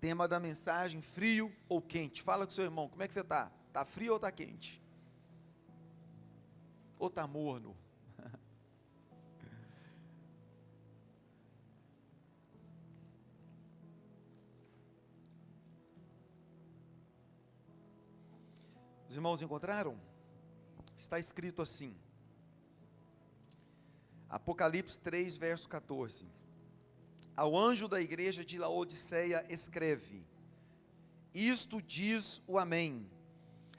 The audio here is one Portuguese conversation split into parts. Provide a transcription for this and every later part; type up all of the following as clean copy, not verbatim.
Tema da mensagem: frio ou quente? Fala com seu irmão, como é que você está? Está frio ou está quente? Ou está morno? Os irmãos encontraram? Está escrito assim, Apocalipse 3, verso 14. Ao anjo da igreja de Laodiceia escreve: isto diz o Amém,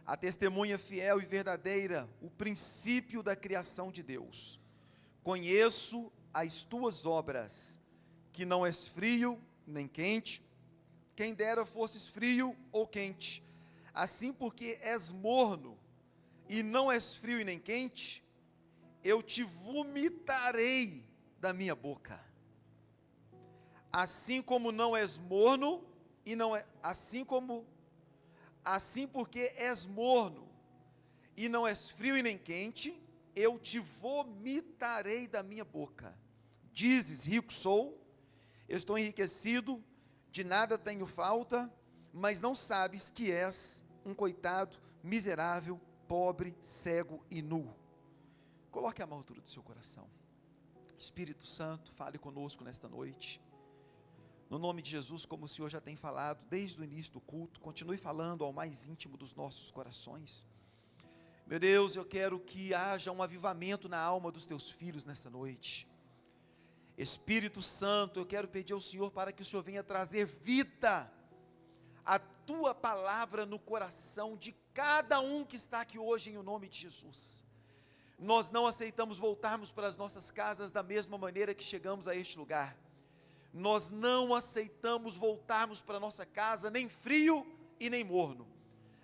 a testemunha fiel e verdadeira, o princípio da criação de Deus. Conheço as tuas obras, que não és frio nem quente, quem dera fosses frio ou quente. Assim, porque és morno e não és frio e nem quente, eu te vomitarei da minha boca. Assim como não és morno e não é, assim porque és morno e não és frio e nem quente, eu te vomitarei da minha boca. Dizes: rico sou, estou enriquecido, de nada tenho falta, mas não sabes que és um coitado, miserável, pobre, cego e nu. Coloque a mão à altura do seu coração. Espírito Santo, fale conosco nesta noite. No nome de Jesus, como o Senhor já tem falado desde o início do culto, continue falando ao mais íntimo dos nossos corações. Meu Deus, eu quero que haja um avivamento na alma dos teus filhos nesta noite. Espírito Santo, eu quero pedir ao Senhor para que o Senhor venha trazer vida, a tua palavra no coração de cada um que está aqui hoje, em o nome de Jesus. Nós não aceitamos voltarmos para as nossas casas da mesma maneira que chegamos a este lugar. Nós não aceitamos voltarmos para a nossa casa nem frio e nem morno.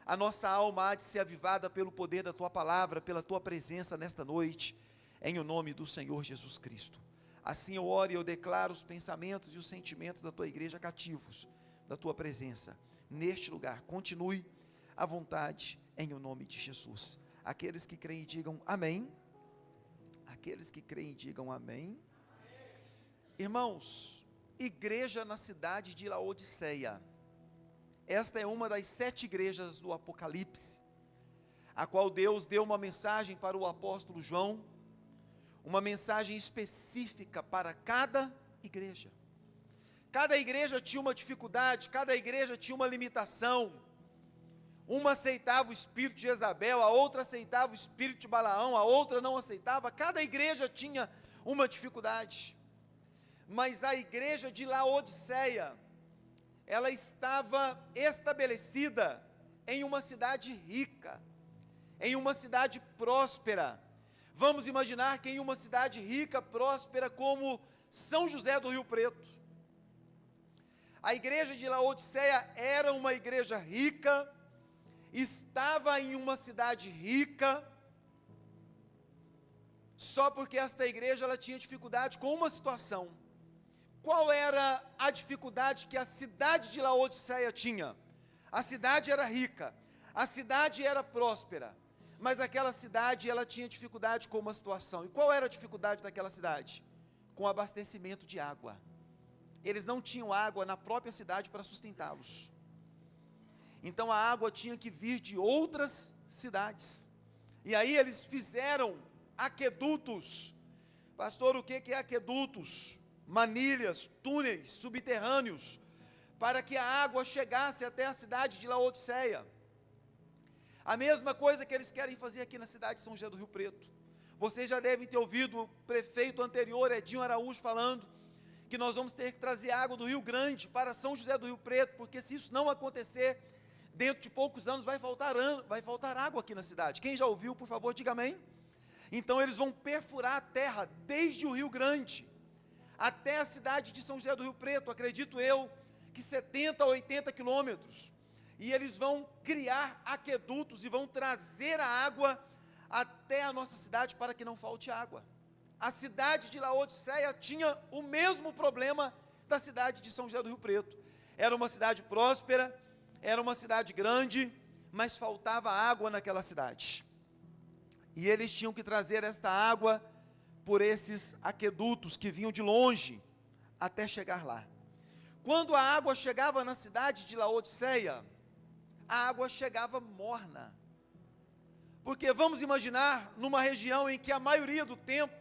A nossa alma há de ser avivada pelo poder da tua palavra, pela tua presença nesta noite, em o nome do Senhor Jesus Cristo. Assim eu oro e eu declaro os pensamentos e os sentimentos da tua igreja cativos da tua presença neste lugar. Continue à vontade, em o nome de Jesus. Aqueles que creem digam amém. Aqueles que creem digam amém. Irmãos, igreja na cidade de Laodiceia. Esta é uma das 7 igrejas do Apocalipse, a qual Deus deu uma mensagem para o apóstolo João, uma mensagem específica para cada igreja. Cada igreja tinha uma dificuldade, cada igreja tinha uma limitação. Uma aceitava o espírito de Jezabel, a outra aceitava o espírito de Balaão, a outra não aceitava. Cada igreja tinha uma dificuldade. Mas a igreja de Laodiceia, ela estava estabelecida em uma cidade rica, em uma cidade próspera. Vamos imaginar que em uma cidade rica, próspera, como São José do Rio Preto. A igreja de Laodiceia era uma igreja rica, estava em uma cidade rica, só porque esta igreja ela tinha dificuldade com uma situação. Qual era a dificuldade que a cidade de Laodiceia tinha? A cidade era rica, a cidade era próspera, mas aquela cidade ela tinha dificuldade com uma situação. E qual era a dificuldade daquela cidade? Com abastecimento de água. Eles não tinham água na própria cidade para sustentá-los. Então a água tinha que vir de outras cidades. E aí eles fizeram aquedutos. Pastor, o que é aquedutos? Manilhas, túneis subterrâneos, para que a água chegasse até a cidade de Laodiceia. A mesma coisa que eles querem fazer aqui na cidade de São José do Rio Preto. Vocês já devem ter ouvido o prefeito anterior, Edinho Araújo, falando que nós vamos ter que trazer água do Rio Grande para São José do Rio Preto, porque se isso não acontecer, dentro de poucos anos vai faltar água aqui na cidade. Quem já ouviu, por favor, diga amém. Então eles vão perfurar a terra desde o Rio Grande até a cidade de São José do Rio Preto, acredito eu, que 70 a 80 quilômetros, e eles vão criar aquedutos e vão trazer a água até a nossa cidade para que não falte água. A cidade de Laodiceia tinha o mesmo problema da cidade de São José do Rio Preto. Era uma cidade próspera, era uma cidade grande, mas faltava água naquela cidade. E eles tinham que trazer esta água por esses aquedutos que vinham de longe até chegar lá. quando a água chegava na cidade de Laodiceia, a água chegava morna. Porque vamos imaginar numa região em que a maioria do tempo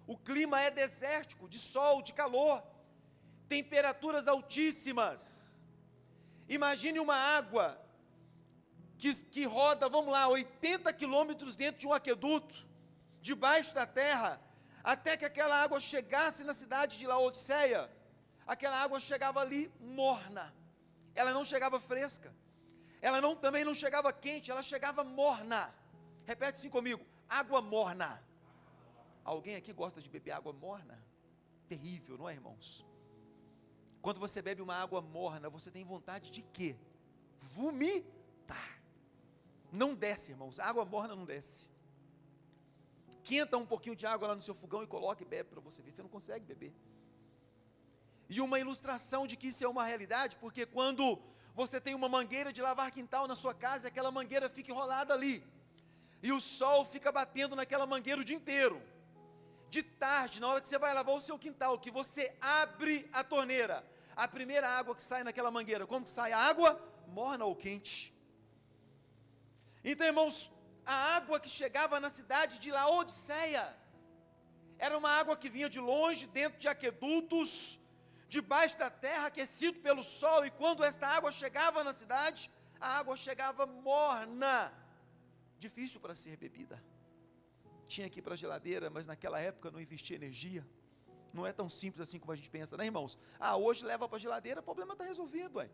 o clima é desértico, de sol, de calor, temperaturas altíssimas. Imagine uma água que roda, vamos lá, 80 quilômetros dentro de um aqueduto, debaixo da terra, até que aquela água chegasse na cidade de Laodiceia. Aquela água chegava ali morna, ela não chegava fresca, ela também não chegava quente, ela chegava morna. Repete assim comigo: água morna. Alguém aqui gosta de beber água morna? Terrível, não é, irmãos? Quando você bebe uma água morna, você tem vontade de quê? Vomitar. Não desce, irmãos, a água morna não desce. Quenta um pouquinho de água lá no seu fogão e coloca e bebe para você ver, você não consegue beber. E uma ilustração de que isso é uma realidade, porque quando você tem uma mangueira de lavar quintal na sua casa, aquela mangueira fica enrolada ali, e o sol fica batendo naquela mangueira o dia inteiro. De tarde, na hora que você vai lavar o seu quintal, que você abre a torneira, a primeira água que sai naquela mangueira, como que sai? A água morna ou quente. Então, irmãos, a água que chegava na cidade de Laodiceia, era uma água que vinha de longe, dentro de aquedutos, debaixo da terra, aquecido pelo sol, e quando esta água chegava na cidade, a água chegava morna, difícil para ser bebida. Tinha que ir para a geladeira, mas naquela época não existia energia. Não é tão simples assim como a gente pensa, né, irmãos? Hoje leva para a geladeira, o problema está resolvido, ué.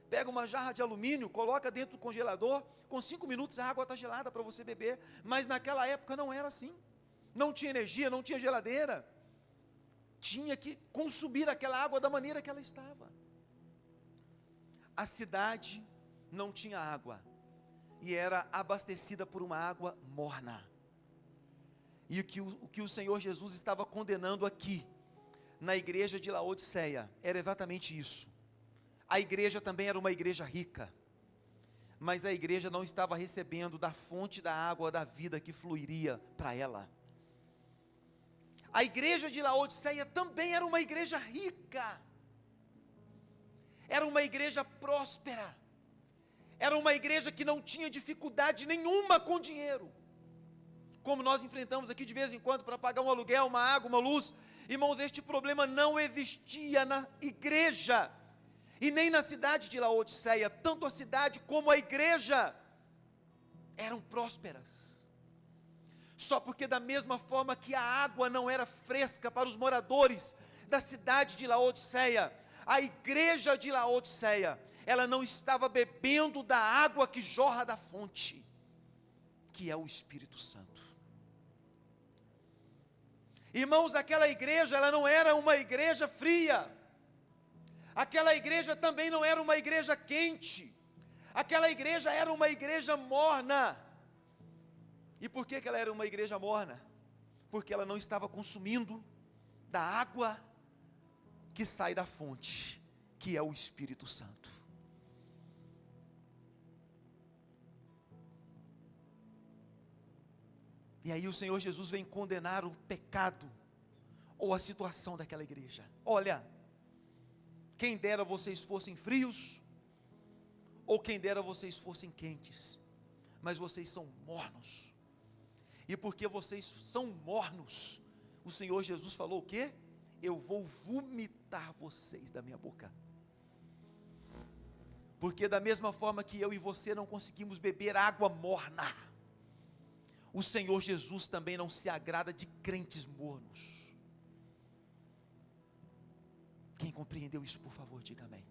Pega uma jarra de alumínio, coloca dentro do congelador, com 5 minutos a água está gelada para você beber. Mas naquela época não era assim. Não tinha energia, não tinha geladeira. Tinha que consumir aquela água da maneira que ela estava. A cidade não tinha água, e era abastecida por uma água morna. E o que o Senhor Jesus estava condenando aqui, na igreja de Laodiceia, era exatamente isso. A igreja também era uma igreja rica, mas a igreja não estava recebendo da fonte da água da vida que fluiria para ela. A igreja de Laodiceia também era uma igreja rica, era uma igreja próspera, era uma igreja que não tinha dificuldade nenhuma com dinheiro, como nós enfrentamos aqui de vez em quando para pagar um aluguel, uma água, uma luz. Irmãos, este problema não existia na igreja, e nem na cidade de Laodiceia. Tanto a cidade como a igreja eram prósperas, só porque da mesma forma que a água não era fresca para os moradores da cidade de Laodiceia, a igreja de Laodiceia, ela não estava bebendo da água que jorra da fonte, que é o Espírito Santo. Irmãos, aquela igreja, ela não era uma igreja fria, aquela igreja também não era uma igreja quente, aquela igreja era uma igreja morna. E por que ela era uma igreja morna? Porque ela não estava consumindo da água que sai da fonte, que é o Espírito Santo. E aí o Senhor Jesus vem condenar o pecado, ou a situação daquela igreja. Olha, quem dera vocês fossem frios, ou quem dera vocês fossem quentes, mas vocês são mornos. E porque vocês são mornos, o Senhor Jesus falou o quê? Eu vou vomitar vocês da minha boca. Porque da mesma forma que eu e você não conseguimos beber água morna, o Senhor Jesus também não se agrada de crentes mornos. Quem compreendeu isso, por favor, diga amém.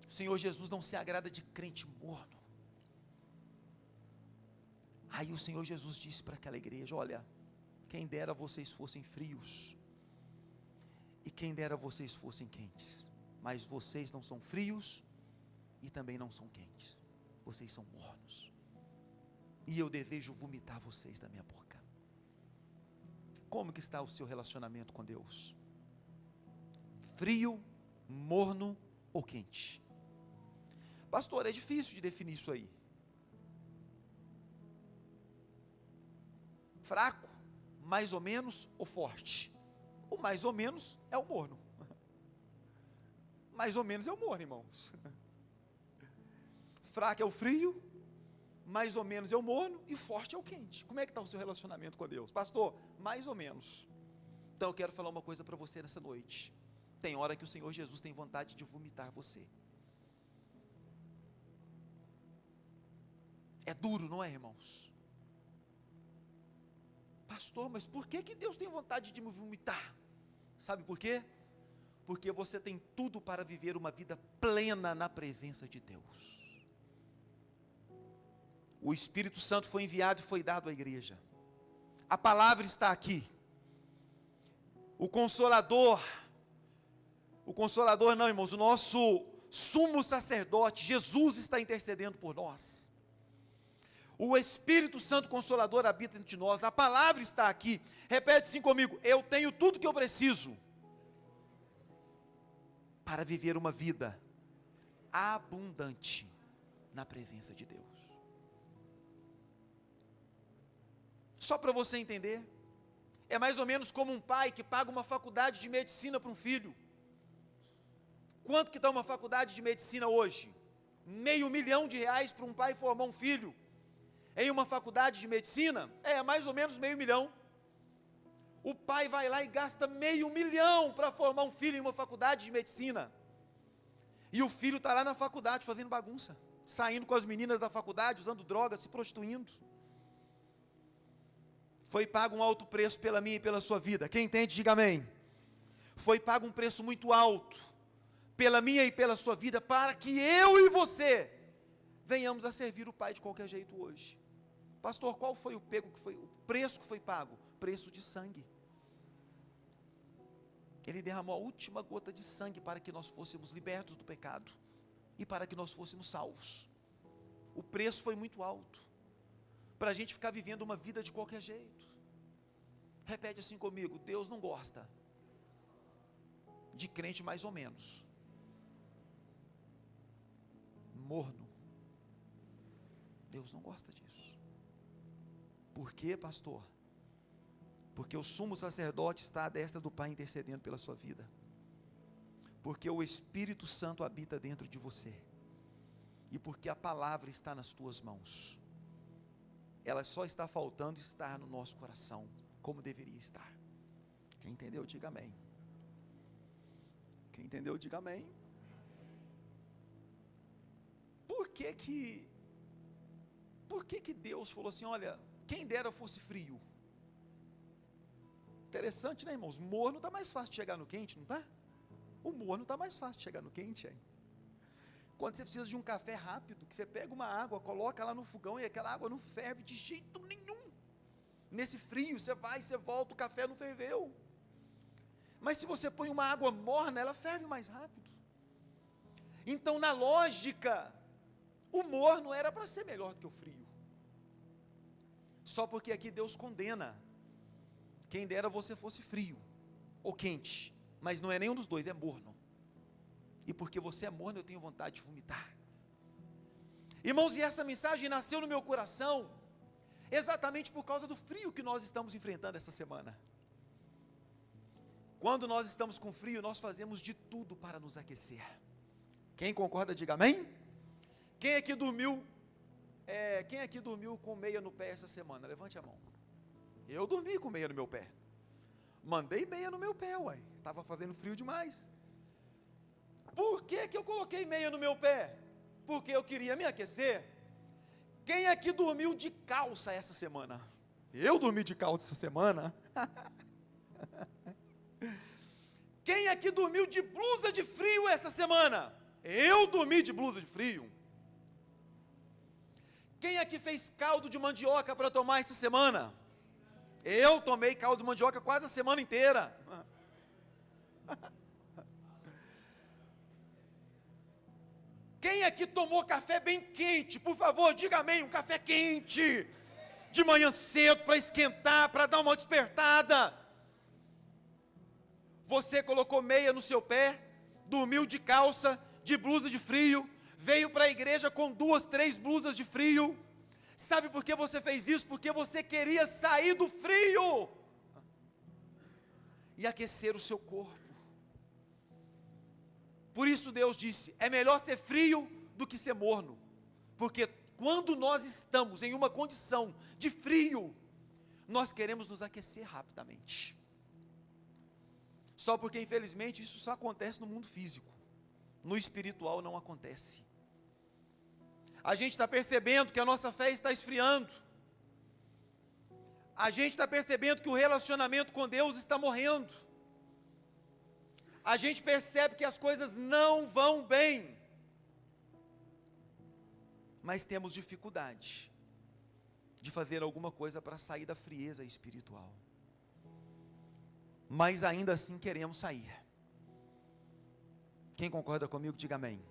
O Senhor Jesus não se agrada de crente morno. Aí o Senhor Jesus disse para aquela igreja: olha, quem dera vocês fossem frios, e quem dera vocês fossem quentes, mas vocês não são frios, e também não são quentes, vocês são mornos, e eu desejo vomitar vocês da minha boca. Como que está o seu relacionamento com Deus? Frio, morno ou quente? Pastor, é difícil de definir isso aí. Fraco, mais ou menos ou forte? O mais ou menos é o morno. mais ou menos é o morno, irmãos. Fraco é o frio, mais ou menos é o morno, e forte é o quente. Como é que está o seu relacionamento com Deus? Pastor, mais ou menos. Então eu quero falar uma coisa para você nessa noite. Tem hora que o Senhor Jesus tem vontade de vomitar você. É duro, não é, irmãos? Pastor, mas por que Deus tem vontade de me vomitar? Sabe por quê? Porque você tem tudo para viver uma vida plena na presença de Deus. O Espírito Santo foi enviado e foi dado à igreja. A palavra está aqui. O Consolador não, irmãos, o nosso sumo sacerdote, Jesus, está intercedendo por nós. O Espírito Santo Consolador habita entre nós, a palavra está aqui. Repete assim comigo: eu tenho tudo que eu preciso para viver uma vida abundante na presença de Deus. Só para você entender, é mais ou menos como um pai que paga uma faculdade de medicina para um filho. Quanto que está uma faculdade de medicina hoje? R$500 mil para um pai formar um filho em uma faculdade de medicina? É mais ou menos R$500 mil. O pai vai lá e gasta R$500 mil para formar um filho em uma faculdade de medicina, e o filho está lá na faculdade fazendo bagunça, saindo com as meninas da faculdade, usando drogas, se prostituindo. Foi pago um alto preço pela minha e pela sua vida. Quem entende, diga amém. Foi pago um preço muito alto pela minha e pela sua vida, para que eu e você venhamos a servir o Pai de qualquer jeito hoje. Pastor, qual foi o preço que foi pago? Preço de sangue. Ele derramou a última gota de sangue para que nós fôssemos libertos do pecado e para que nós fôssemos salvos. O preço foi muito alto para a gente ficar vivendo uma vida de qualquer jeito. Repete assim comigo: Deus não gosta de crente mais ou menos, morno. Deus não gosta disso. Por quê, pastor? Porque o sumo sacerdote está à destra do Pai intercedendo pela sua vida. Porque o Espírito Santo habita dentro de você. E porque a palavra está nas tuas mãos. Ela só está faltando estar no nosso coração, como deveria estar. Quem entendeu, diga amém. Quem entendeu, diga amém. Por que Deus falou assim: olha, quem dera fosse frio? Interessante, né, irmãos? Morno está mais fácil de chegar no quente, não está? O morno está mais fácil de chegar no quente, hein? Quando você precisa de um café rápido, que você pega uma água, coloca lá no fogão e aquela água não ferve de jeito nenhum. Nesse frio, você vai, você volta, o café não ferveu. Mas se você põe uma água morna, ela ferve mais rápido. Então, na lógica, o morno era para ser melhor do que o frio. Só porque aqui Deus condena. Quem dera você fosse frio ou quente, mas não é nenhum dos dois, é morno. E porque você é morno, eu tenho vontade de vomitar. Irmãos, e essa mensagem nasceu no meu coração exatamente por causa do frio que nós estamos enfrentando essa semana. Quando nós estamos com frio, nós fazemos de tudo para nos aquecer. Quem concorda, diga amém. Quem aqui dormiu com meia no pé essa semana? Levante a mão. Eu dormi com meia no meu pé. Mandei meia no meu pé, uai. Estava fazendo frio demais. Por que eu coloquei meia no meu pé? Porque eu queria me aquecer. Quem aqui dormiu de calça essa semana? Eu dormi de calça essa semana. Quem aqui dormiu de blusa de frio essa semana? Eu dormi de blusa de frio. Quem aqui fez caldo de mandioca para tomar essa semana? Eu tomei caldo de mandioca quase a semana inteira. Quem aqui tomou café bem quente? Por favor, diga amém, um café quente, de manhã cedo, para esquentar, para dar uma despertada. Você colocou meia no seu pé, dormiu de calça, de blusa de frio, veio para a igreja com 2, 3 blusas de frio. Sabe por que você fez isso? Porque você queria sair do frio e aquecer o seu corpo. Por isso Deus disse, é melhor ser frio do que ser morno, porque quando nós estamos em uma condição de frio, nós queremos nos aquecer rapidamente, só porque infelizmente isso só acontece no mundo físico, no espiritual não acontece. A gente está percebendo que a nossa fé está esfriando, a gente está percebendo que o relacionamento com Deus está morrendo, a gente percebe que as coisas não vão bem, mas temos dificuldade de fazer alguma coisa para sair da frieza espiritual, mas ainda assim queremos sair. Quem concorda comigo, diga amém.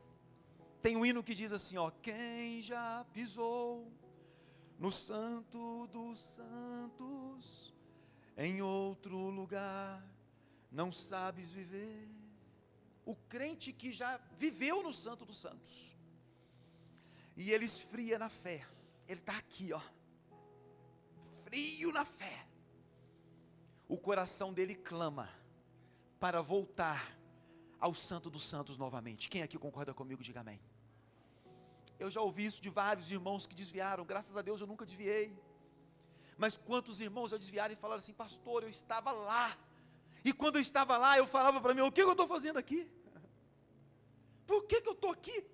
Tem um hino que diz assim, ó: quem já pisou no santo dos santos, em outro lugar não sabes viver. O crente que já viveu no santo dos santos, e ele esfria na fé, ele está aqui, ó, frio na fé, o coração dele clama para voltar ao santo dos santos novamente. Quem aqui concorda comigo, diga amém. Eu já ouvi isso de vários irmãos que desviaram, graças a Deus eu nunca desviei, mas quantos irmãos já desviaram e falaram assim: pastor, eu estava lá, e quando eu estava lá, eu falava para mim, o que eu estou fazendo aqui? Por que eu estou aqui?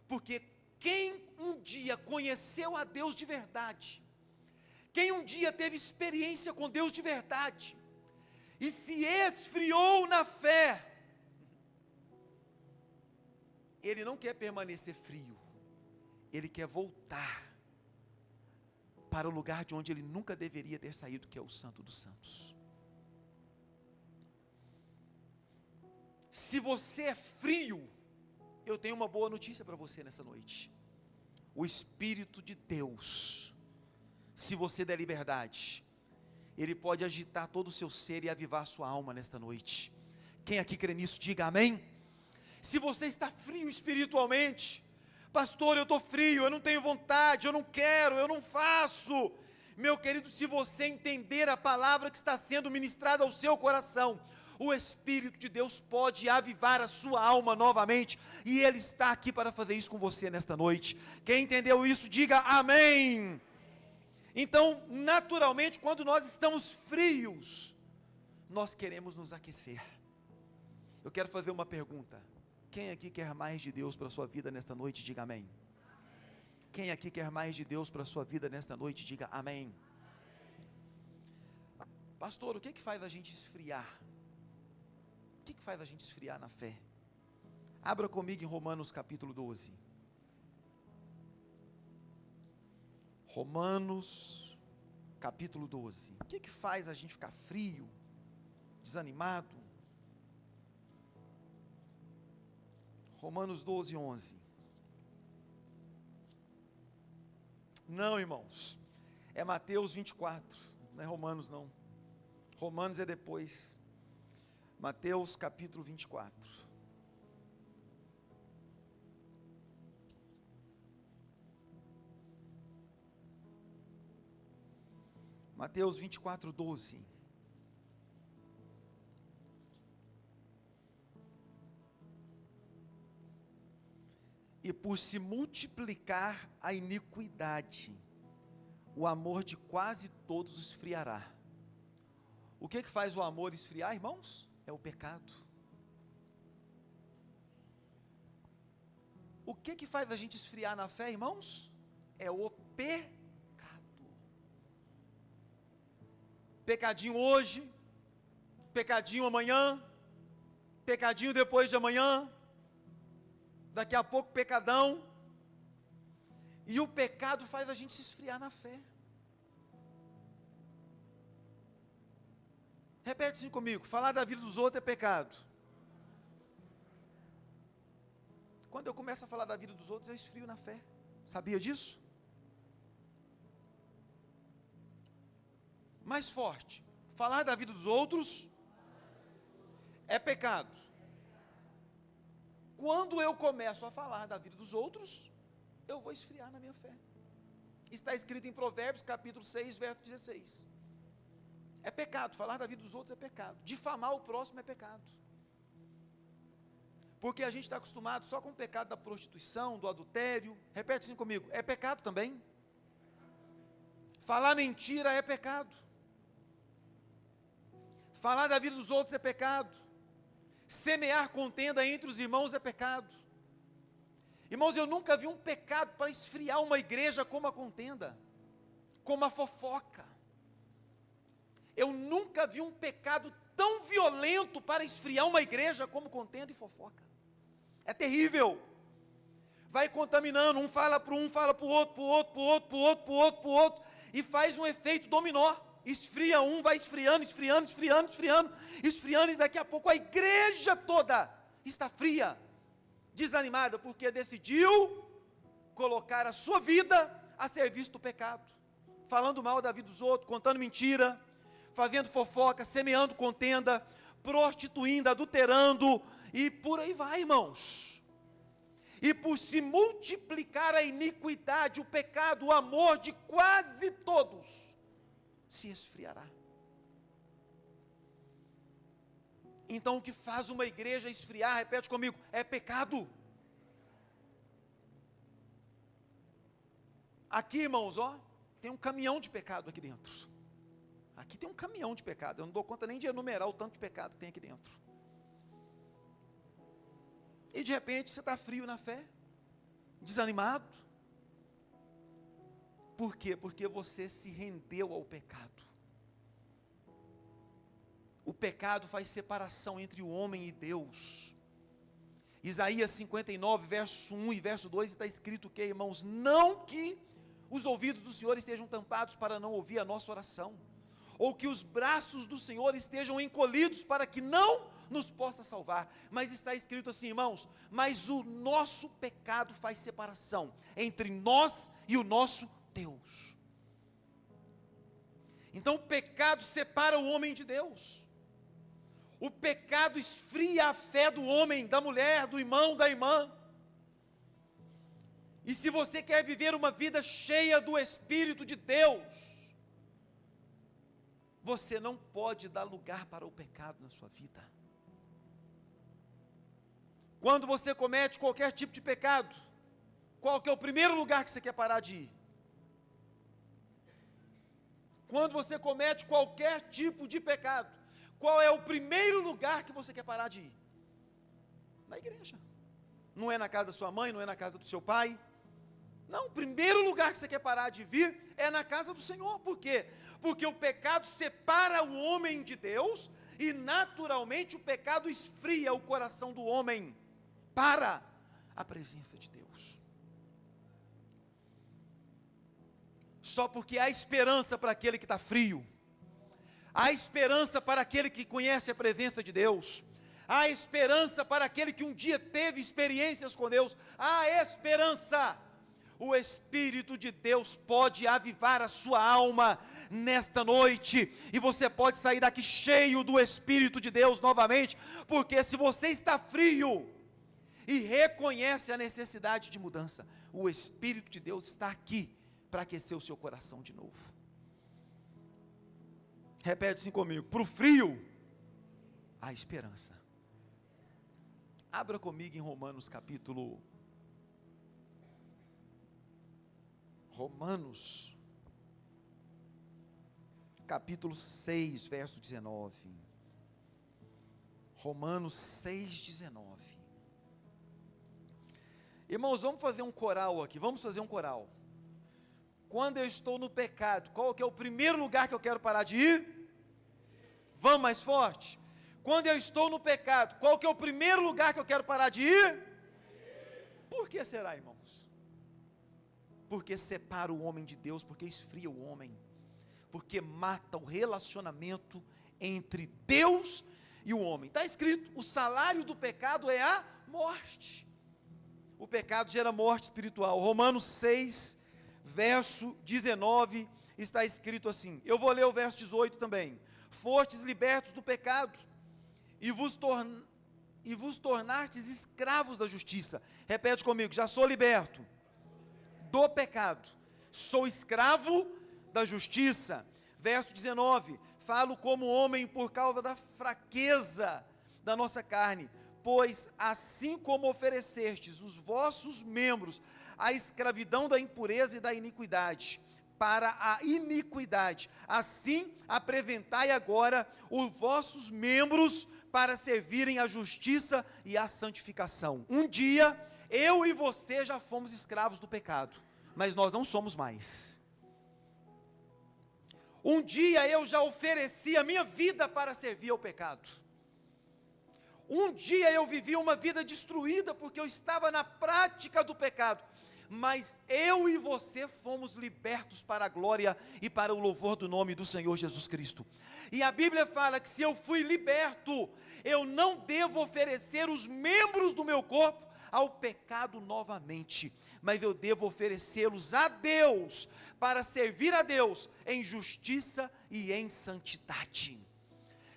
Porque quem um dia conheceu a Deus de verdade, quem um dia teve experiência com Deus de verdade, e se esfriou na fé, ele não quer permanecer frio, ele quer voltar para o lugar de onde ele nunca deveria ter saído, que é o Santo dos Santos. Se você é frio, eu tenho uma boa notícia para você nessa noite. O Espírito de Deus, se você der liberdade, ele pode agitar todo o seu ser e avivar a sua alma nesta noite. Quem aqui crê nisso, diga amém. Se você está frio espiritualmente, pastor, eu estou frio, eu não tenho vontade, eu não quero, eu não faço. Meu querido, se você entender a palavra que está sendo ministrada ao seu coração, o Espírito de Deus pode avivar a sua alma novamente, e Ele está aqui para fazer isso com você nesta noite. Quem entendeu isso, diga amém. Então, naturalmente, quando nós estamos frios, nós queremos nos aquecer. Eu quero fazer uma pergunta: quem aqui quer mais de Deus para a sua vida nesta noite, diga amém. Quem aqui quer mais de Deus para a sua vida nesta noite, diga amém. Pastor, o que faz a gente esfriar? O que faz a gente esfriar na fé? Abra comigo em Romanos capítulo 12. Romanos capítulo 12. O que faz a gente ficar frio, desanimado? Romanos 12, 11. Não, irmãos, é Mateus 24, não é Romanos não. Romanos é depois. Mateus capítulo 24. Mateus 24, 12. E por se multiplicar a iniquidade, o amor de quase todos esfriará. O que faz o amor esfriar, irmãos? É o pecado. O que faz a gente esfriar na fé, irmãos? É o pecado. Pecadinho hoje, pecadinho amanhã, pecadinho depois de amanhã, daqui a pouco pecadão, e o pecado faz a gente se esfriar na fé. Repete assim comigo: falar da vida dos outros é pecado. Quando eu começo a falar da vida dos outros, eu esfrio na fé. Sabia disso? Mais forte: falar da vida dos outros é pecado. Quando eu começo a falar da vida dos outros, eu vou esfriar na minha fé. Está escrito em Provérbios capítulo 6, verso 16. É pecado, falar da vida dos outros é pecado. Difamar o próximo é pecado. Porque a gente está acostumado só com o pecado da prostituição, do adultério. Repete assim comigo, é pecado também. Falar mentira é pecado. Falar da vida dos outros é pecado. Semear contenda entre os irmãos é pecado. Irmãos, eu nunca vi um pecado para esfriar uma igreja como a contenda, como a fofoca. Eu nunca vi um pecado tão violento para esfriar uma igreja como contenda e fofoca. É terrível. Vai contaminando, um fala para um, fala para o outro, para o outro, para o outro, para o outro, para o outro, para o outro, e faz um efeito dominó. Esfria um, vai esfriando, esfriando, esfriando, esfriando, esfriando, e daqui a pouco a igreja toda está fria, desanimada, porque decidiu colocar a sua vida a serviço do pecado, falando mal da vida dos outros, contando mentira, fazendo fofoca, semeando contenda, prostituindo, adulterando, e por aí vai, irmãos. E por se multiplicar a iniquidade, o pecado, o amor de quase todos se esfriará. Então o que faz uma igreja esfriar, repete comigo, é pecado. Aqui, irmãos, ó, tem um caminhão de pecado aqui dentro. Aqui tem um caminhão de pecado, eu não dou conta nem de enumerar o tanto de pecado que tem aqui dentro. E de repente você está frio na fé, desanimado. Por quê? Porque você se rendeu ao pecado. O pecado faz separação entre o homem e Deus. Isaías 59, verso 1 e verso 2, está escrito que, irmãos, não que os ouvidos do Senhor estejam tampados para não ouvir a nossa oração, ou que os braços do Senhor estejam encolhidos para que não nos possa salvar, mas está escrito assim, irmãos, mas o nosso pecado faz separação entre nós e o nosso Deus. Então o pecado separa o homem de Deus. O pecado esfria a fé do homem, da mulher, do irmão, da irmã. E se você quer viver uma vida cheia do Espírito de Deus, você não pode dar lugar para o pecado na sua vida. Quando você comete qualquer tipo de pecado, qual que é o primeiro lugar que você quer parar de ir? Quando você comete qualquer tipo de pecado, qual é o primeiro lugar que você quer parar de ir? Na igreja. Não é na casa da sua mãe, não é na casa do seu pai. Não, o primeiro lugar que você quer parar de vir é na casa do Senhor. Por quê? Porque o pecado separa o homem de Deus e naturalmente o pecado esfria o coração do homem para a presença de Deus. Só porque há esperança para aquele que está frio, há esperança para aquele que conhece a presença de Deus, há esperança para aquele que um dia teve experiências com Deus, há esperança. O Espírito de Deus pode avivar a sua alma nesta noite, e você pode sair daqui cheio do Espírito de Deus novamente, porque se você está frio e reconhece a necessidade de mudança, o Espírito de Deus está aqui para aquecer o seu coração de novo. Repete assim comigo, para o frio, há esperança. Abra comigo em Romanos capítulo capítulo 6, verso 19. Romanos 6, 19. Irmãos, vamos fazer um coral aqui, vamos fazer um coral. Quando eu estou no pecado, qual que é o primeiro lugar que eu quero parar de ir? Vamos mais forte. Quando eu estou no pecado, qual que é o primeiro lugar que eu quero parar de ir? Por que será, irmãos? Porque separa o homem de Deus, porque esfria o homem, porque mata o relacionamento entre Deus e o homem. Está escrito, o salário do pecado é a morte. O pecado gera morte espiritual. Romanos 6, verso 19, está escrito assim, eu vou ler o verso 18 também. Fostes libertos do pecado, e vos tornastes escravos da justiça. Repete comigo, já sou liberto do pecado, sou escravo da justiça. Verso 19, falo como homem por causa da fraqueza da nossa carne, pois assim como oferecestes os vossos membros à escravidão da impureza e da iniquidade, para a iniquidade, assim apresentai agora os vossos membros para servirem à justiça e à santificação. Um dia, eu e você já fomos escravos do pecado, mas nós não somos mais. Um dia eu já ofereci a minha vida para servir ao pecado. Um dia eu vivi uma vida destruída porque eu estava na prática do pecado, mas eu e você fomos libertos para a glória e para o louvor do nome do Senhor Jesus Cristo. E a Bíblia fala que se eu fui liberto, eu não devo oferecer os membros do meu corpo ao pecado novamente, mas eu devo oferecê-los a Deus, para servir a Deus em justiça e em santidade.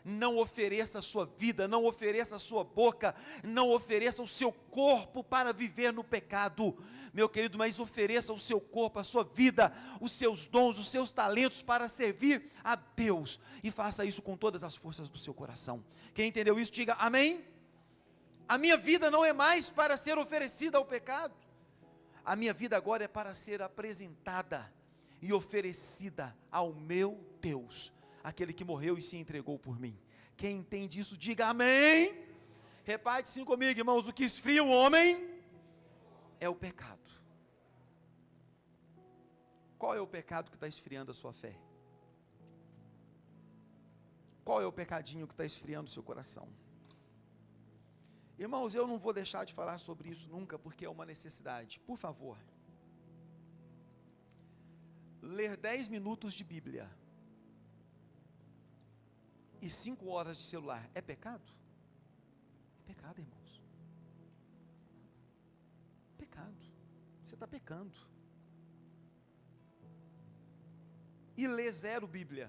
Não ofereça a sua vida, não ofereça a sua boca, não ofereça o seu corpo para viver no pecado, meu querido, mas ofereça o seu corpo, a sua vida, os seus dons, os seus talentos para servir a Deus, e faça isso com todas as forças do seu coração. Quem entendeu isso, diga amém. A minha vida não é mais para ser oferecida ao pecado, a minha vida agora é para ser apresentada e oferecida ao meu Deus, aquele que morreu e se entregou por mim. Quem entende isso, diga amém. Reparte assim comigo, irmãos: o que esfria o homem é o pecado. Qual é o pecado que está esfriando a sua fé? Qual é o pecadinho que está esfriando o seu coração? Irmãos, eu não vou deixar de falar sobre isso nunca, porque é uma necessidade. Por favor, ler 10 minutos de Bíblia e 5 horas de celular é pecado? É pecado, irmãos. Pecado. Você está pecando. E ler 0 Bíblia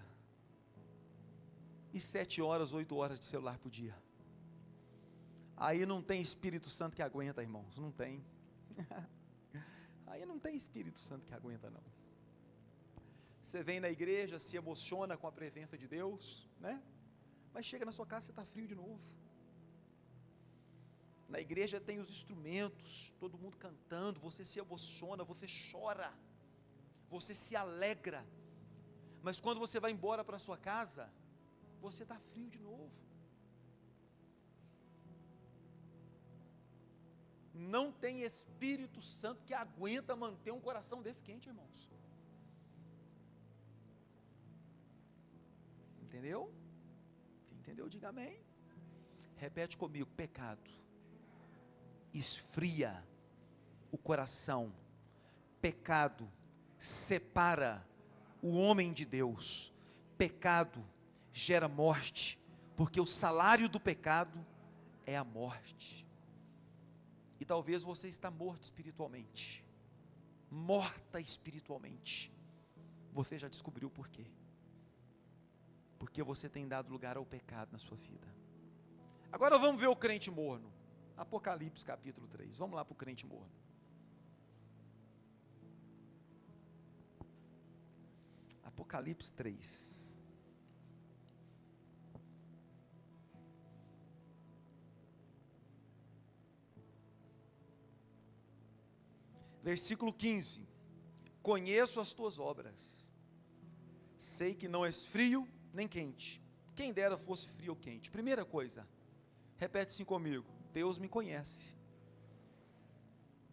e 7 horas, 8 horas de celular por dia. Aí não tem Espírito Santo que aguenta, irmãos. Não tem. Aí não tem Espírito Santo que aguenta, não. Você vem na igreja, se emociona com a presença de Deus, né? Mas chega na sua casa, você está frio de novo. Na igreja tem os instrumentos, todo mundo cantando, você se emociona, você chora, você se alegra. Mas quando você vai embora para a sua casa, você está frio de novo. Não tem Espírito Santo que aguenta manter um coração desse quente, irmãos. Entendeu? Quem entendeu, diga amém. Repete comigo: pecado esfria o coração. Pecado separa o homem de Deus. Pecado gera morte, porque o salário do pecado é a morte. E talvez você está morto espiritualmente, morta espiritualmente. Você já descobriu por quê? Porque você tem dado lugar ao pecado na sua vida. Agora vamos ver o crente morno. Apocalipse capítulo 3, vamos lá para o crente morno. Apocalipse 3. Versículo 15: conheço as tuas obras, sei que não és frio nem quente. Quem dera fosse frio ou quente. Primeira coisa, repete assim comigo: Deus me conhece.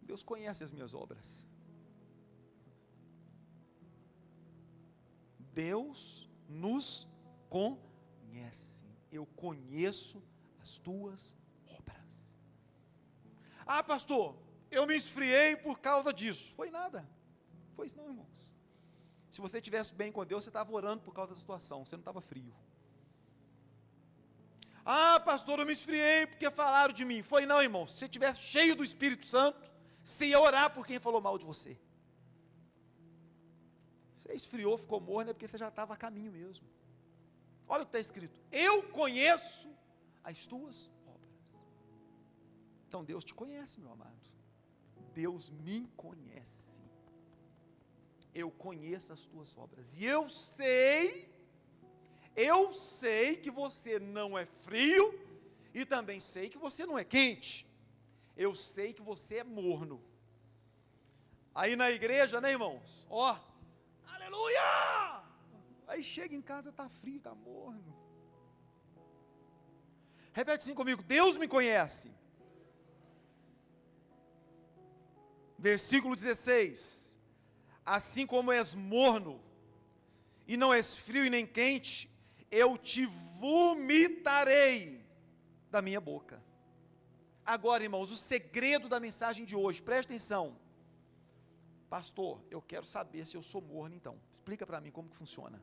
Deus conhece as minhas obras. Deus nos conhece. Eu conheço as tuas obras. Ah, pastor, eu me esfriei por causa disso. Foi nada. Foi isso não, irmãos. Se você estivesse bem com Deus, você estava orando por causa da situação, você não estava frio. Ah, pastor, eu me esfriei porque falaram de mim. Foi não, irmão. Se você estivesse cheio do Espírito Santo, você ia orar por quem falou mal de você. Você esfriou, ficou morno, é porque você já estava a caminho mesmo. Olha o que está escrito: eu conheço as tuas obras. Então Deus te conhece, meu amado. Deus me conhece. Eu conheço as tuas obras. E eu sei que você não é frio e também sei que você não é quente. Eu sei que você é morno. Aí na igreja, né, irmãos? Ó, aleluia! Aí chega em casa, tá frio, tá morno. Repete assim comigo: Deus me conhece. Versículo 16: assim como és morno, e não és frio e nem quente, eu te vomitarei da minha boca. Agora, irmãos, o segredo da mensagem de hoje, preste atenção. Pastor, eu quero saber se eu sou morno então. Explica para mim como que funciona.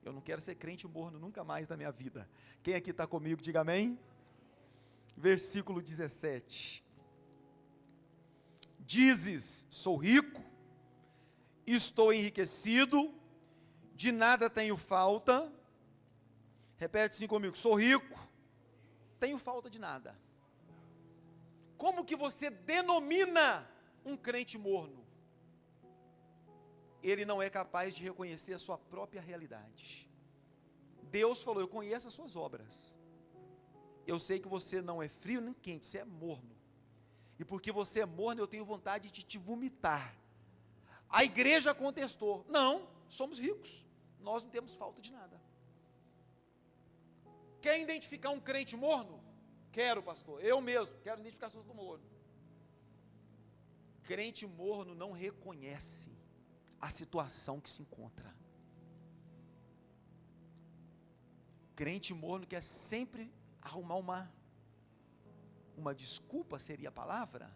Eu não quero ser crente morno nunca mais na minha vida. Quem aqui está comigo, diga amém. Versículo 17. Dizes, sou rico, estou enriquecido, de nada tenho falta. Repete assim comigo: sou rico, tenho falta de nada. Como que você denomina um crente morno? Ele não é capaz de reconhecer a sua própria realidade. Deus falou: eu conheço as suas obras. Eu sei que você não é frio nem quente, você é morno. E porque você é morno, eu tenho vontade de te vomitar. A igreja contestou: não, somos ricos, nós não temos falta de nada. Quer identificar um crente morno? Quero, pastor, eu mesmo, quero identificar as pessoas do morno. Crente morno não reconhece a situação que se encontra. Crente morno quer sempre arrumar uma desculpa, seria a palavra?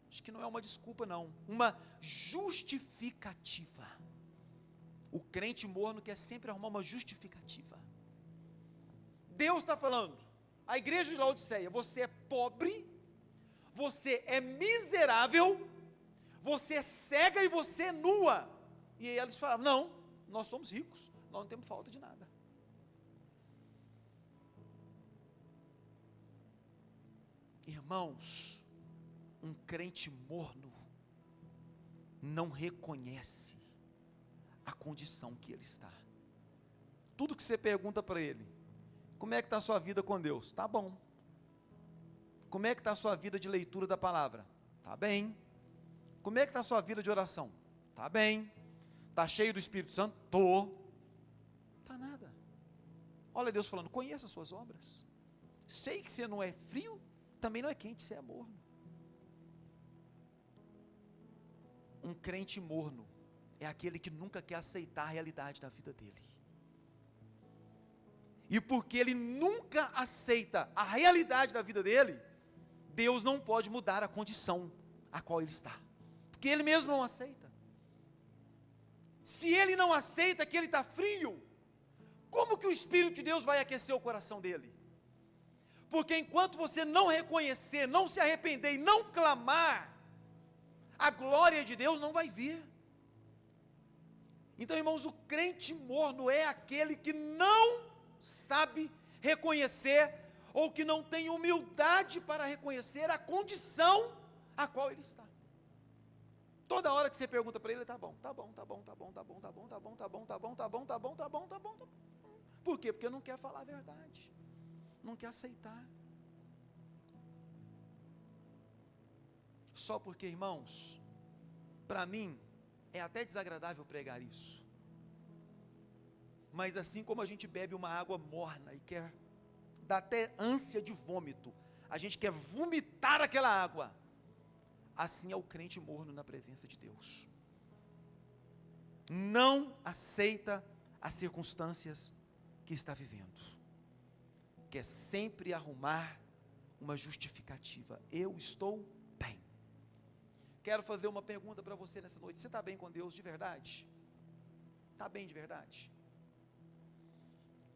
Acho que não é uma desculpa não, uma justificativa. O crente morno quer sempre arrumar uma justificativa. Deus está falando, a igreja de Laodiceia: você é pobre, você é miserável, você é cega e você é nua. E aí eles falavam: não, nós somos ricos, nós não temos falta de nada. Irmãos, um crente morno não reconhece a condição que ele está. Tudo que você pergunta para ele: como é que está a sua vida com Deus? Está bom. Como é que está a sua vida de leitura da palavra? Está bem. Como é que está a sua vida de oração? Está bem. Está cheio do Espírito Santo? Estou. Está nada. Olha Deus falando: conheça as suas obras. Sei que você não é frio, também não é quente, você é morno. Um crente morno é aquele que nunca quer aceitar a realidade da vida dele. E porque ele nunca aceita a realidade da vida dele, Deus não pode mudar a condição a qual ele está, porque ele mesmo não aceita. Se ele não aceita que ele está frio, como que o Espírito de Deus vai aquecer o coração dele? Porque enquanto você não reconhecer, não se arrepender e não clamar, a glória de Deus não vai vir. Então, irmãos, o crente morno é aquele que não sabe reconhecer, ou que não tem humildade para reconhecer a condição a qual ele está. Toda hora que você pergunta para ele: tá bom, tá bom, tá bom, tá bom, tá bom, tá bom, tá bom, tá bom, tá bom, tá bom, tá bom, tá bom, tá bom, tá bom. Por quê? Porque não quer falar a verdade, não quer aceitar. Só porque, irmãos, para mim é até desagradável pregar isso, mas assim como a gente bebe uma água morna e quer, dá até ânsia de vômito, a gente quer vomitar aquela água, assim é o crente morno na presença de Deus. Não aceita as circunstâncias que está vivendo, quer sempre arrumar uma justificativa: eu estou bem. Quero fazer uma pergunta para você nessa noite: você está bem com Deus de verdade? Está bem de verdade?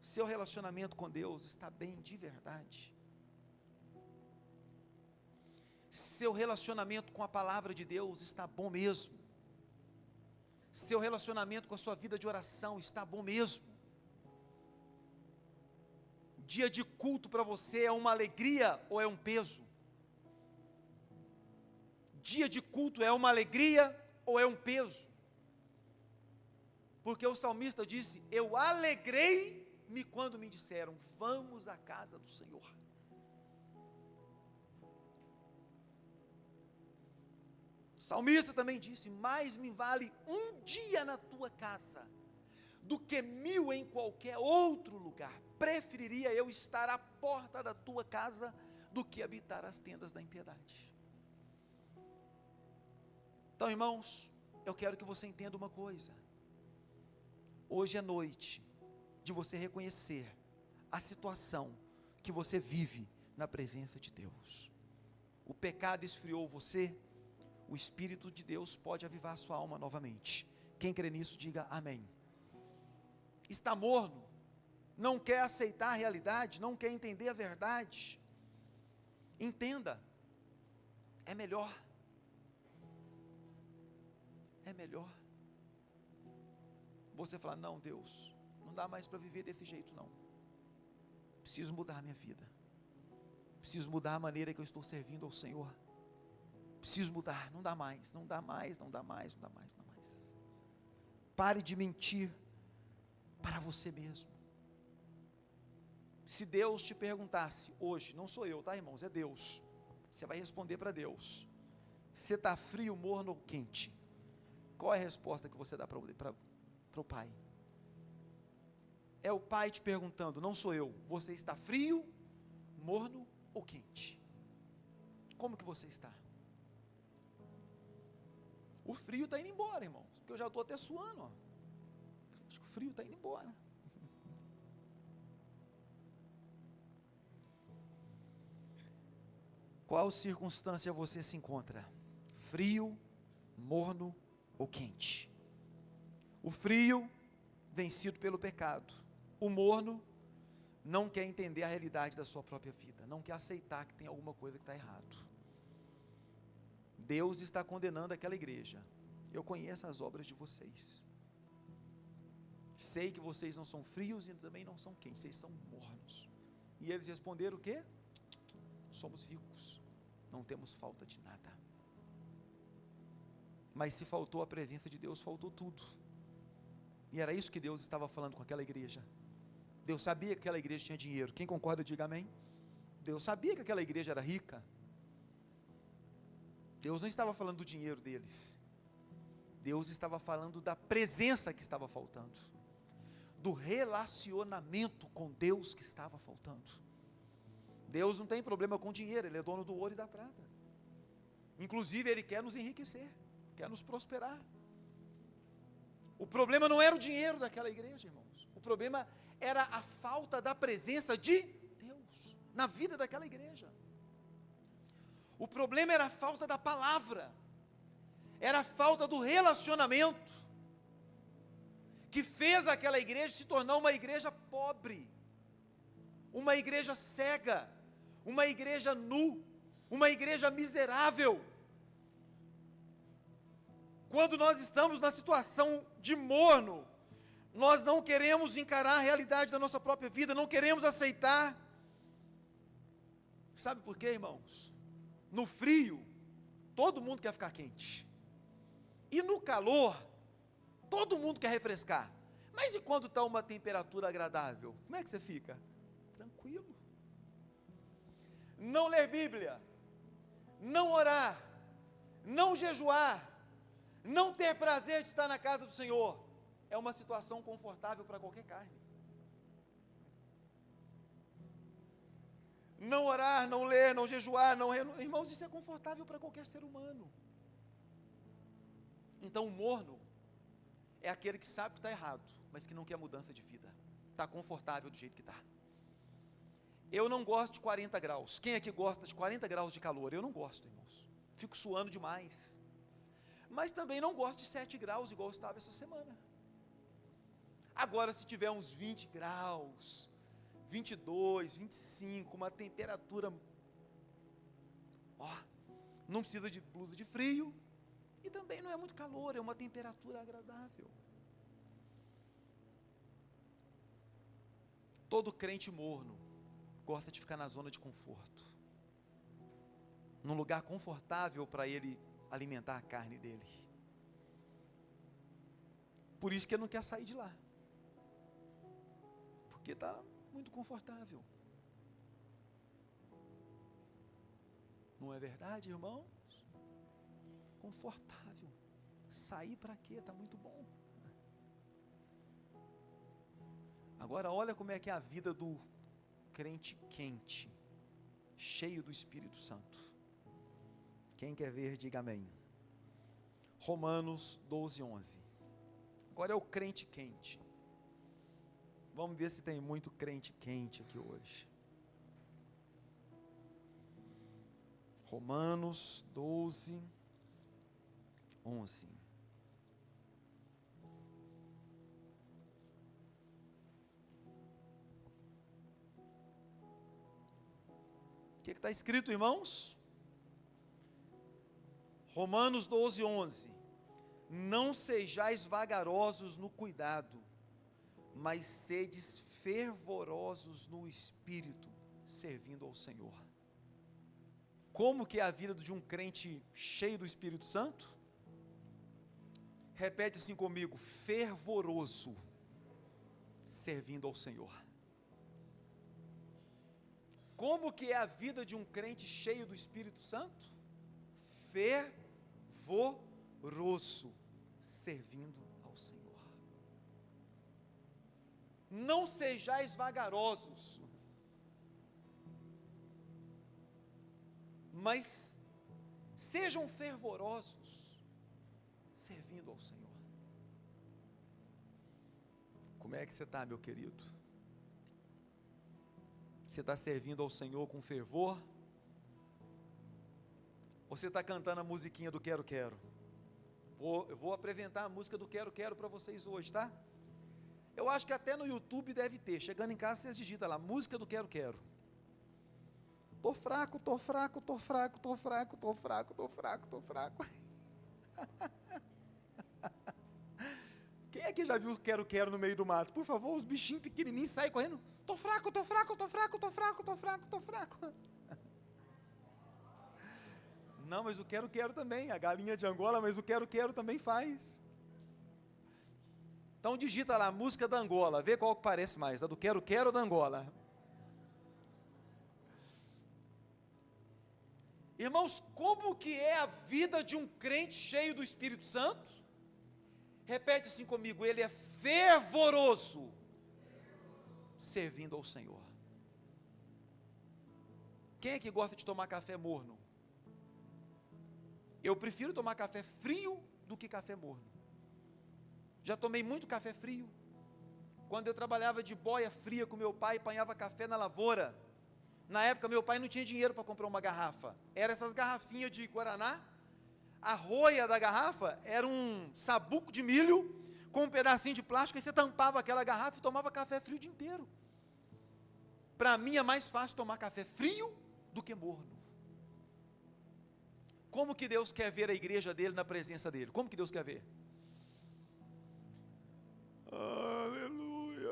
Seu relacionamento com Deus está bem de verdade? Seu relacionamento com a palavra de Deus está bom mesmo? Seu relacionamento com a sua vida de oração está bom mesmo? Dia de culto para você é uma alegria ou é um peso? Dia de culto é uma alegria ou é um peso? Porque o salmista disse: eu alegrei-me quando me disseram: vamos à casa do Senhor. salmista também disse: mais me vale um dia na tua casa do que 1000 em qualquer outro lugar. Preferiria eu estar à porta da tua casa do que habitar as tendas da impiedade. Então, irmãos, eu quero que você entenda uma coisa. Hoje é noite de você reconhecer a situação que você vive na presença de Deus. O pecado esfriou você, o Espírito de Deus pode avivar sua alma novamente. Quem crê nisso, diga amém. Está morno, não quer aceitar a realidade, não quer entender a verdade. Entenda, é melhor. É melhor você falar: não, Deus, não dá mais para viver desse jeito não. Preciso mudar a minha vida. Preciso mudar a maneira que eu estou servindo ao Senhor. Preciso mudar, não dá mais, não dá mais, não dá mais, não dá mais, não dá mais. Pare de mentir para você mesmo. Se Deus te perguntasse hoje, não sou eu, tá, irmãos, é Deus, você vai responder para Deus: você está frio, morno ou quente? Qual é a resposta que você dá para o Pai? É o Pai te perguntando, não sou eu. Você está frio, morno ou quente? Como que você está? O frio está indo embora, irmãos, porque eu já estou até suando, ó. Acho que o frio está indo embora. Qual circunstância você se encontra? Frio, morno ou quente? O frio, vencido pelo pecado. O morno, não quer entender a realidade da sua própria vida, não quer aceitar que tem alguma coisa que está errado. Deus está condenando aquela igreja. Eu conheço as obras de vocês. Sei que vocês não são frios e também não são quentes, vocês são mornos. E eles responderam o quê? Somos ricos, não temos falta de nada. Mas se faltou a presença de Deus, faltou tudo. E era isso que Deus estava falando com aquela igreja. Deus sabia que aquela igreja tinha dinheiro. Quem concorda, diga amém. Deus sabia que aquela igreja era rica. Deus não estava falando do dinheiro deles. Deus estava falando da presença que estava faltando, do relacionamento com Deus que estava faltando. Deus não tem problema com dinheiro, Ele é dono do ouro e da prata. Inclusive Ele quer nos enriquecer, quer nos prosperar. O problema não era o dinheiro daquela igreja, irmãos. O problema era a falta da presença de Deus na vida daquela igreja. O problema era a falta da palavra, era a falta do relacionamento, que fez aquela igreja se tornar uma igreja pobre, uma igreja cega, uma igreja nu, uma igreja miserável. Quando nós estamos na situação de morno, nós não queremos encarar a realidade da nossa própria vida, não queremos aceitar. Sabe por quê, irmãos? No frio, todo mundo quer ficar quente. E no calor, todo mundo quer refrescar. Mas e quando está uma temperatura agradável? Como é que você fica? Tranquilo. Não ler Bíblia, não orar, não jejuar, não ter prazer de estar na casa do Senhor, é uma situação confortável para qualquer carne. Não orar, não ler, não jejuar, irmãos, isso é confortável para qualquer ser humano. Então o morno é aquele que sabe que está errado, mas que não quer mudança de vida, está confortável do jeito que está. Eu não gosto de 40 graus, quem aqui gosta de 40 graus de calor? Eu não gosto, irmãos, fico suando demais. Mas também não gosto de 7 graus, igual eu estava essa semana. Agora, se tiver uns 20 graus, 22, 25, uma temperatura, não precisa de blusa de frio, e também não é muito calor, é uma temperatura agradável. Todo crente morno gosta de ficar na zona de conforto, num lugar confortável para ele alimentar a carne dele. Por isso que ele não quer sair de lá, porque está muito confortável. Não é verdade, irmãos? confortável. Sair para quê? Está muito bom. Agora olha como é que é a vida do crente quente, cheio do Espírito Santo. Quem quer ver, diga amém. Romanos 12, 11. Agora é o crente quente. Vamos ver se tem muito crente quente aqui hoje. Romanos 12, 11. O que está escrito, irmãos? Romanos 12, 11. Não sejais vagarosos no cuidado, mas sedes fervorosos no Espírito, servindo ao Senhor. Como que é a vida de um crente cheio do Espírito Santo? Repete assim comigo: fervoroso, servindo ao Senhor. Como que é a vida de um crente cheio do Espírito Santo? Fervoroso, servindo ao Senhor. Não sejais vagarosos, mas sejam fervorosos, servindo ao Senhor. Como é que você está, meu querido? Você está servindo ao Senhor com fervor? Ou você está cantando a musiquinha do Quero Quero? Eu vou apresentar a música do Quero Quero para vocês hoje, tá? Eu acho que até no YouTube deve ter. Chegando em casa, vocês digitam lá, música do Quero Quero. Tô fraco, tô fraco, tô fraco, tô fraco, tô fraco, tô fraco, tô fraco. Quem é que já viu Quero Quero no meio do mato? Por favor, os bichinhos pequenininhos saem correndo. Tô fraco, tô fraco, tô fraco, tô fraco, tô fraco, tô fraco. Não, mas o Quero Quero também, a galinha de Angola, mas o Quero Quero também faz. Então digita lá, música da Angola, vê qual que parece mais, a do Quero Quero ou da Angola. Irmãos, como que é a vida de um crente cheio do Espírito Santo? Repete assim comigo: ele é fervoroso, servindo ao Senhor. Quem é que gosta de tomar café morno? Eu prefiro tomar café frio do que café morno. Já tomei muito café frio. Quando eu trabalhava de boia fria com meu pai, apanhava café na lavoura. Na época meu pai não tinha dinheiro para comprar uma garrafa. Era essas garrafinhas de Guaraná. A rolha da garrafa era um sabuco de milho com um pedacinho de plástico, e você tampava aquela garrafa e tomava café frio o dia inteiro. Para mim é mais fácil tomar café frio do que morno. Como que Deus quer ver a igreja dele na presença dele? Como que Deus quer ver? Aleluia.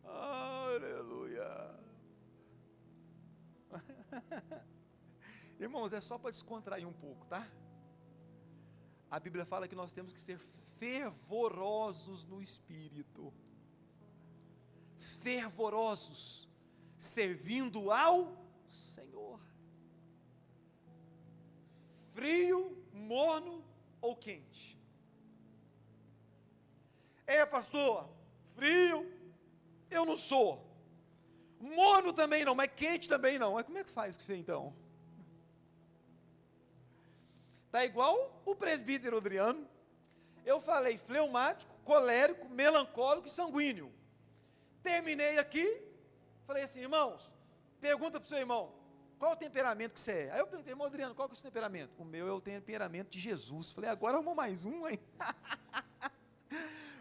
Aleluia. Irmãos, é só para descontrair um pouco, tá? A Bíblia fala que nós temos que ser fervorosos no Espírito. Fervorosos, servindo ao Senhor. Frio, morno ou quente? Pastor, frio, eu não sou. Morno também não, mas quente também não. Mas como é que faz com você então? Está igual o presbítero Adriano. Eu falei fleumático, colérico, melancólico e sanguíneo. Terminei aqui, falei assim: irmãos, pergunta para o seu irmão, qual o temperamento que você é? Aí eu perguntei: irmão Adriano, qual que é o seu temperamento? O meu é o temperamento de Jesus. Falei: agora arrumou mais um, hein?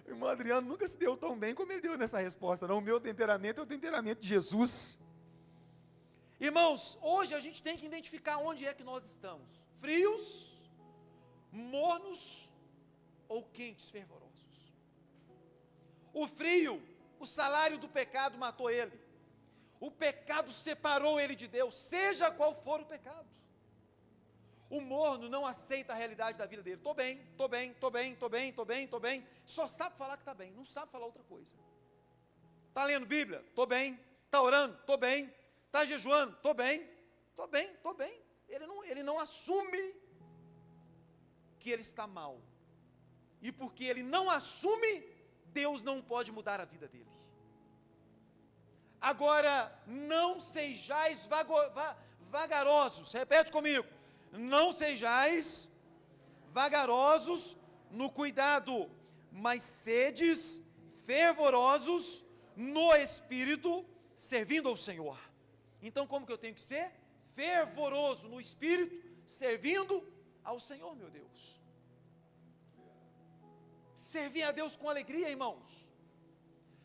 O irmão Adriano nunca se deu tão bem como ele deu nessa resposta, não. O meu temperamento é o temperamento de Jesus. Irmãos, hoje a gente tem que identificar onde é que nós estamos: frios, mornos ou quentes, fervorosos. O frio, o salário do pecado matou ele. O pecado separou ele de Deus, seja qual for o pecado. O morno não aceita a realidade da vida dele. Estou bem, estou bem, estou bem, estou bem, estou bem, estou bem. Só sabe falar que está bem, não sabe falar outra coisa. Está lendo Bíblia? Estou bem. Está orando? Estou bem. Está jejuando? Estou bem. Estou bem, estou bem. Ele não assume que ele está mal. E porque ele não assume, Deus não pode mudar a vida dele. Agora, não sejais vagarosos, repete comigo, não sejais vagarosos no cuidado, mas sedes fervorosos no Espírito, servindo ao Senhor. Então, como que eu tenho que ser? Fervoroso no Espírito, servindo ao Senhor, meu Deus. Servir a Deus com alegria, irmãos.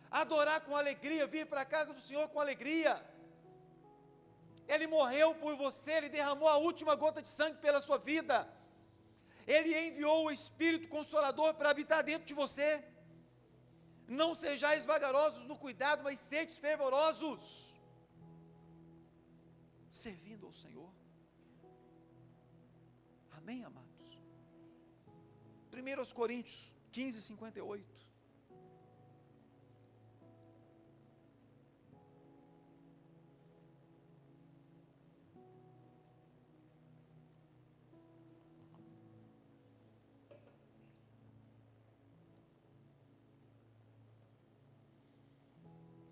Adorar com alegria, vir para a casa do Senhor com alegria. Ele morreu por você, Ele derramou a última gota de sangue pela sua vida. Ele enviou o Espírito Consolador para habitar dentro de você. Não sejais vagarosos no cuidado, mas sedes fervorosos, servindo ao Senhor. Amém, amados? 1 Coríntios 15, 58.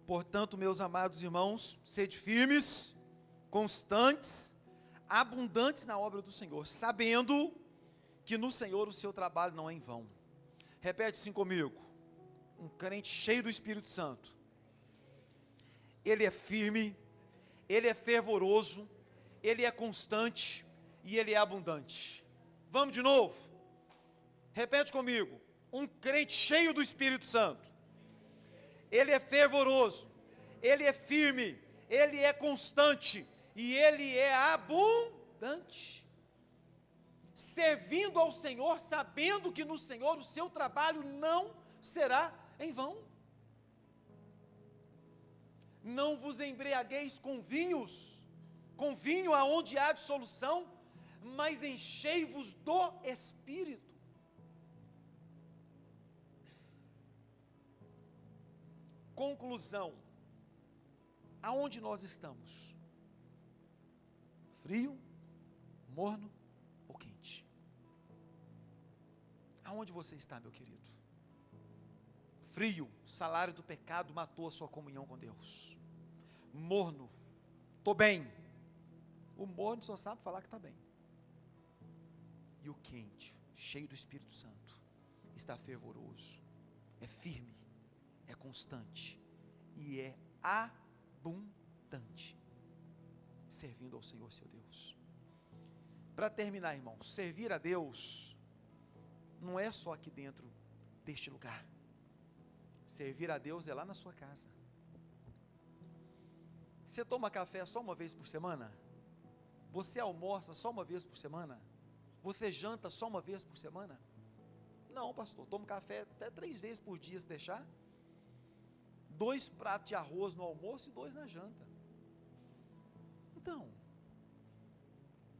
Portanto, meus amados irmãos, sede firmes, constantes, abundantes na obra do Senhor, sabendo que no Senhor o seu trabalho não é em vão. Repete assim comigo. Um crente cheio do Espírito Santo, ele é firme, ele é fervoroso, ele é constante e ele é abundante. Vamos de novo? Repete comigo. Um crente cheio do Espírito Santo, ele é fervoroso, ele é firme, ele é constante e ele é abundante. Servindo ao Senhor, sabendo que no Senhor o seu trabalho não será em vão. Não vos embriagueis com vinho aonde há dissolução, mas enchei-vos do Espírito. Conclusão, aonde nós estamos? Frio, morno ou quente? Aonde você está, meu querido? Frio, salário do pecado matou a sua comunhão com Deus. Morno, estou bem. O morno só sabe falar que está bem. E o quente, cheio do Espírito Santo, está fervoroso, é firme, é constante e é abundante, servindo ao Senhor seu Deus. Para terminar, irmão, servir a Deus não é só aqui dentro deste lugar. Servir a Deus é lá na sua casa. Você toma café só uma vez por semana? Você almoça só uma vez por semana? Você janta só uma vez por semana? Não, pastor, tomo café até 3 vezes por dia, se deixar. 2 pratos de arroz no almoço e 2 na janta. Então,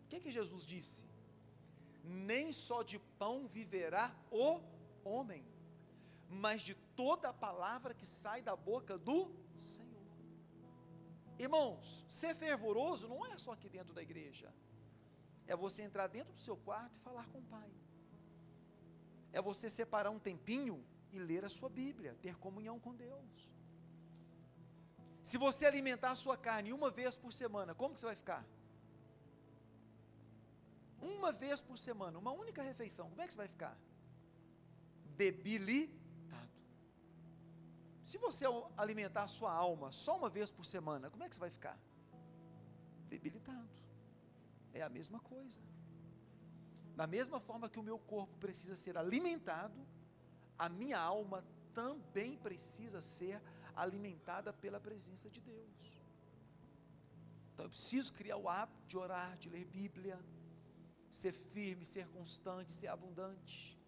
o que Jesus disse? Nem só de pão viverá o homem, mas de toda a palavra que sai da boca do Senhor. Irmãos, ser fervoroso não é só aqui dentro da igreja. É você entrar dentro do seu quarto e falar com o Pai. É você separar um tempinho e ler a sua Bíblia, ter comunhão com Deus. Se você alimentar a sua carne uma vez por semana, como que você vai ficar? Uma vez por semana, uma única refeição, como é que você vai ficar? Debilitado. Se você alimentar a sua alma só uma vez por semana, como é que você vai ficar? Debilitado. É a mesma coisa. Da mesma forma que o meu corpo precisa ser alimentado, a minha alma também precisa ser alimentada pela presença de Deus. Então eu preciso criar o hábito de orar, de ler Bíblia, ser firme, ser constante, ser abundante.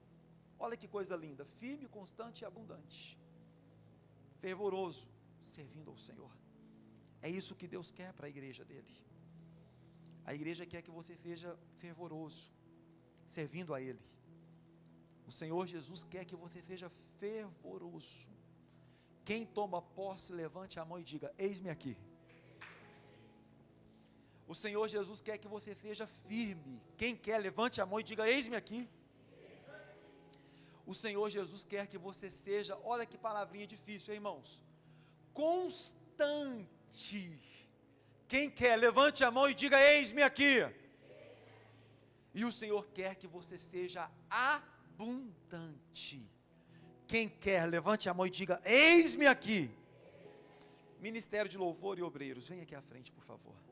Olha que coisa linda, firme, constante e abundante. Fervoroso, servindo ao Senhor. É isso que Deus quer para a igreja dele. A igreja quer que você seja fervoroso, servindo a Ele. O Senhor Jesus quer que você seja fervoroso. Quem toma posse, levante a mão e diga: eis-me aqui. O Senhor Jesus quer que você seja firme. Quem quer, levante a mão e diga: eis-me aqui. O Senhor Jesus quer que você seja, olha que palavrinha difícil, irmãos, constante. Quem quer, levante a mão e diga: eis-me aqui. E o Senhor quer que você seja abundante. Quem quer, levante a mão e diga: eis-me aqui. Ministério de Louvor e Obreiros, vem aqui à frente, por favor.